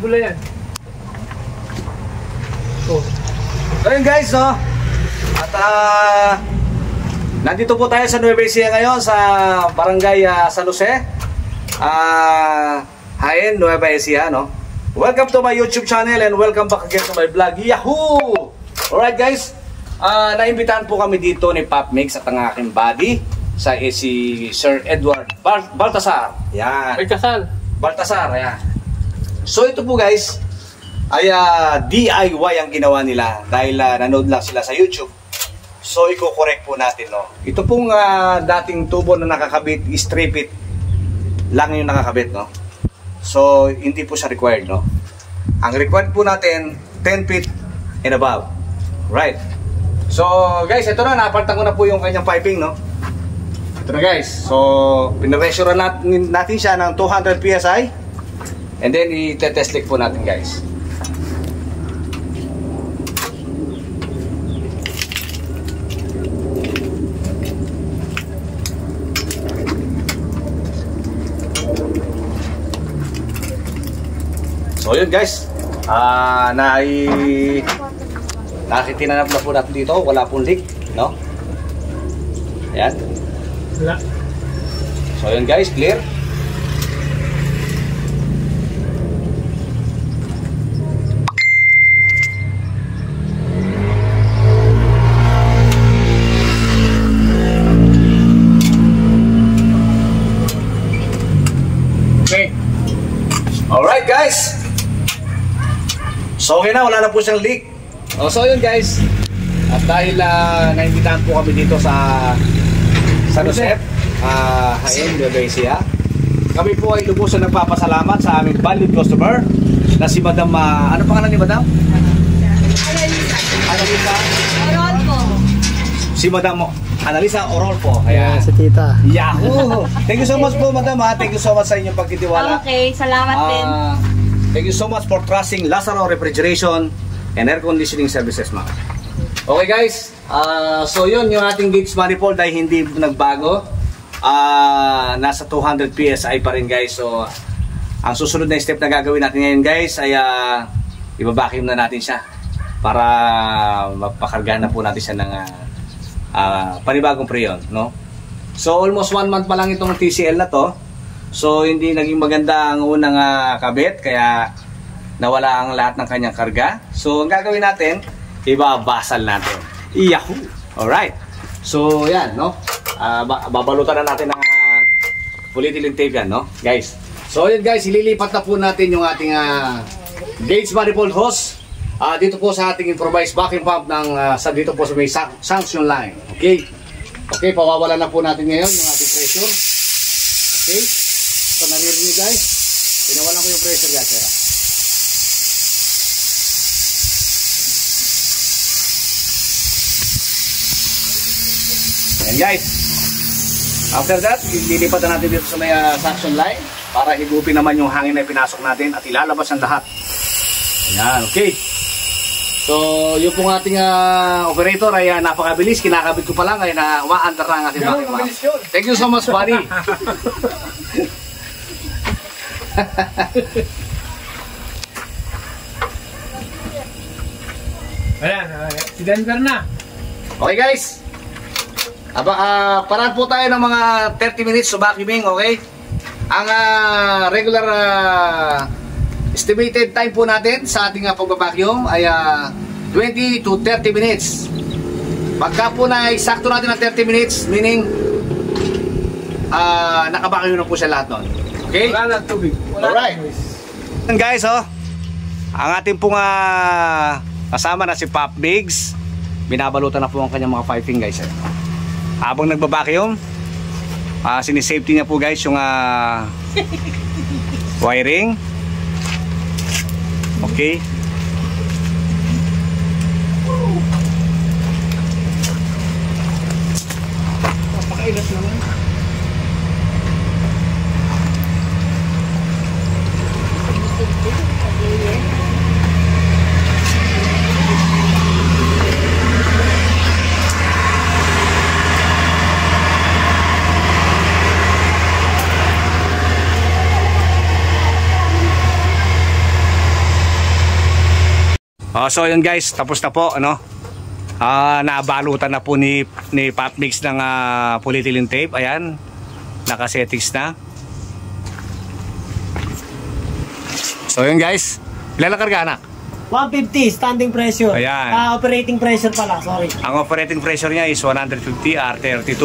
bula yan. Oh. So yun guys, no? At nandito po tayo sa Nueva Ecija ngayon sa Barangay San Jose, Jaén, Nueva Ecija, no? Welcome to my YouTube channel and welcome back again to my vlog. Yahoo! Alright guys, naimbitahan po kami dito ni Pop Mix at ang aking buddy sa si Sir Edward Baltasar. Yan. May kasal. Baltasar, yan. So ito po guys, ay DIY ang ginawa nila dahil nanood lang sila sa YouTube. So i-correct po natin, no. Ito pong dating tubo na nakakabit, strip it lang yung nakakabit, no. So hindi po siya required, no. Ang required po natin 10 feet and above. Right. So guys, ito na, napartan ko na po yung kanyang piping, no. Ito na guys. So pinameasure natin siya ng 200 PSI. And then i-test leak po natin guys. So yun guys, nakitinanap na po natin dito, wala pong leak, no? Ayan. Wala. So yun guys, clear. Okay. Alright guys. So okay na, wala na po siyang leak. So yun guys. At dahil naimbitahan po kami dito sa San Jose, Jaén, Nueva Ecija, kami po ay lubusan nagpapasalamat sa aming valued customer na si Madam, ano pangalan ni Madam? Analisa Orolfo. Si Madam Analisa Orolfo. Ayan, Ayan. si tita. Yahoo! Thank you so much po Madam, thank you so much sa inyong pagtitiwala. Okay, salamat din. Thank you so much for trusting Lazaro Refrigeration and Air Conditioning Services, ma'am. Okay guys, so yun yung ating gauge manifold ay hindi nagbago. Nasa 200 PSI pa rin guys. So ang susunod na step na gagawin natin ngayon guys ay ibabacuum na natin siya para mapakargahan na po natin siya ng panibagong preyon, no? So almost 1 month pa lang itong TCL na to. So hindi naging maganda ang unang kabit, kaya nawala ang lahat ng kanyang karga. So ang gagawin natin, ibabasal natin. Yahoo! Alright. So yan, no? Babalutan na natin ng polyethylene tape yan, no? Guys. So yun guys, ililipat na po natin yung ating gauge manifold hose dito po sa ating improvised vacuum pump ng dito po sa may sanction line. Okay? Okay, pawawalan na po natin ngayon yung ating pressure. Okay? So naririnig guys, pinawalan ko yung pressure guys. Ayan. Ayan guys. After that, lilipat na natin dito sa may suction line para higupin naman yung hangin na pinasok natin at ilalabas ang lahat. Ayan, okay. So, yung pong ating operator ay napakabilis. Kinakabit ko pa lang ay umaandar na ang ating vacuum pump. Thank you so much, buddy. Ayan, si Denver na. Okay guys. Paraan po tayo ng mga 30 minutes sa vacuuming, okay? Ang regular estimated time po natin sa ating pagbabacuum ay 20 to 30 minutes. Pagka po na eksakto natin ng 30 minutes, meaning nakabacuum na po siya lahat nun. Okay? Wala na tubig. Alright. Guys, ang ating pong kasama na si Pop Mix, binabalutan na po ang kanyang mga piping guys. Habang nagbabacuum, sinisafety niya po guys yung wiring. Okay. Napakailas naman. So yun guys, tapos na po, ano? Naabalutan na po ni Pop Mix ng polyethylene tape. Ayan, nakasettings na. So yun guys, ilan na karga anak? 150 standing pressure. Ayan. Operating pressure pala, sorry. Ang operating pressure niya is 150 R32.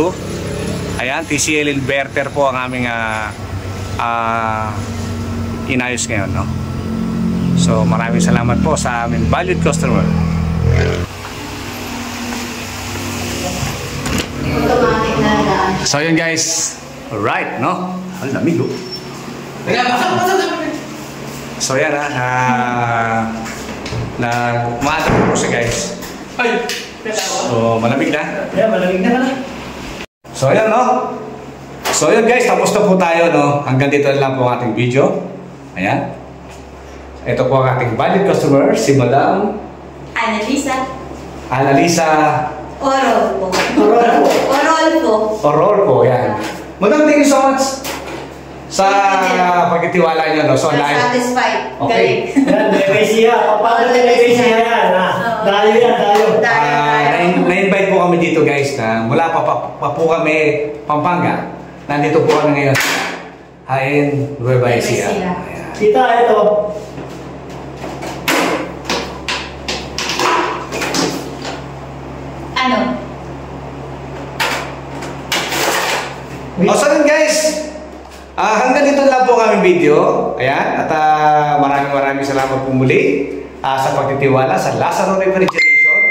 Ayan, TCL inverter po ang aming inayos ngayon, no? So maraming salamat po sa aming valued customer. So yun guys, alright, no? Ang lamig, oh. So yan umaatap po siya guys. So malamig na. Yeah, malamig na pala. So yan, no? So yun guys, tapos na po tayo, no? Hanggang dito na lang po ang ating video. Ayan. Ito po ang ating valued customer, si Madam Annalisa Orolfo, yan. Madam, thank you so much sa pagtitiwala nyo, no? So, Satisfied. Okay. Yan, Nevesia. Paano Nevesia yan, ha? Dayo yan, dayo. Na-invite po kami dito guys na mula pa po kami Pampanga. Nandito po kami ngayon Hain, Nueva Ecija. Kita, ito. Ano? So yun guys, hanggang dito lang po kami video. Ayan, at maraming salamat po muli sa pagtitiwala sa Lazaro Refrigeration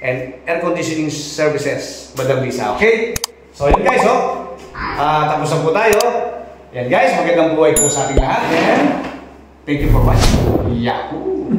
and Air Conditioning Services, Madam Lisa. Okay? So yun guys, tapos na po tayo. Yan guys, magandang buhay po sa ating lahat. And thank you for watching. Yahoo!